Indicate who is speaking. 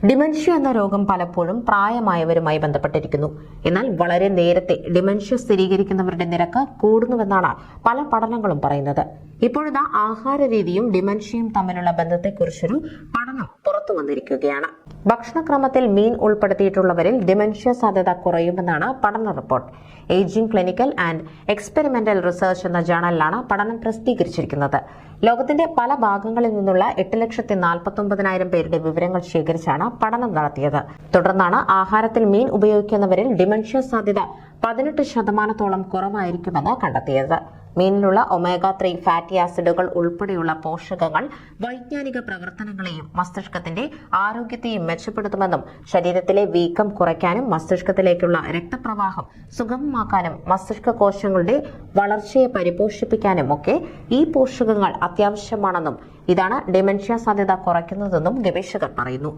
Speaker 1: Dementia എന്ന രോഗം പലപ്പോഴും പ്രായമായവരുമായി ബന്ധപ്പെട്ടിരിക്കുന്നു. എന്നാൽ വളരെ നേരത്തെ ഡിമെൻഷ്യ സ്ഥിരീകരിക്കുന്നവരുടെ നിരക്ക് കൂടുന്നുവെന്നാണ് പല പഠനങ്ങളും പറയുന്നത്. ഇപ്പോഴത്തെ ആഹാര രീതിയും ഡിമെൻഷ്യയും തമ്മിലുള്ള ബന്ധത്തെക്കുറിച്ചൊരു പഠനം പുറത്തു വന്നിരിക്കുകയാണ്. ഭക്ഷണക്രമത്തിൽ മീൻ ഉൾപ്പെടുത്തിയിട്ടുള്ളവരിൽ ഡിമെൻഷ്യ സാധ്യത കുറയുമെന്നാണ് പഠന റിപ്പോർട്ട്. Aging clinical and experimental research എന്ന ജേണലിലാണ് പഠനം പ്രസിദ്ധീകരിച്ചിരിക്കുന്നത്. ലോകത്തിന്റെ പല ഭാഗങ്ങളിൽ നിന്നുള്ള 8,49,000 പേരുടെ വിവരങ്ങൾ ശേഖരിച്ചാണ് പഠനം നടത്തിയത്. തുടർന്നാണ് ആഹാരത്തിൽ മീൻ ഉപയോഗിക്കുന്നവരിൽ ഡിമെൻഷ്യ സാധ്യത 18% കുറവായിരിക്കുമെന്ന് കണ്ടെത്തിയത്. മീനിലുള്ള ഒമേഗ-3 ഫാറ്റി ആസിഡുകൾ ഉൾപ്പെടെയുള്ള പോഷകങ്ങൾ വൈജ്ഞാനിക പ്രവർത്തനങ്ങളെയും മസ്തിഷ്കത്തിന്റെ ആരോഗ്യത്തെയും മെച്ചപ്പെടുത്തുമെന്നും ശരീരത്തിലെ വീക്കം കുറയ്ക്കാനും മസ്തിഷ്കത്തിലേക്കുള്ള രക്തപ്രവാഹം സുഗമമാക്കാനും മസ്തിഷ്ക കോശങ്ങളുടെ വളർച്ചയെ പരിപോഷിപ്പിക്കാനും ഒക്കെ ഈ പോഷകങ്ങൾ അത്യാവശ്യമാണെന്നും ഇതാണ് ഡിമെൻഷ്യ സാധ്യത കുറയ്ക്കുന്നതെന്നും ഗവേഷകർ പറയുന്നു.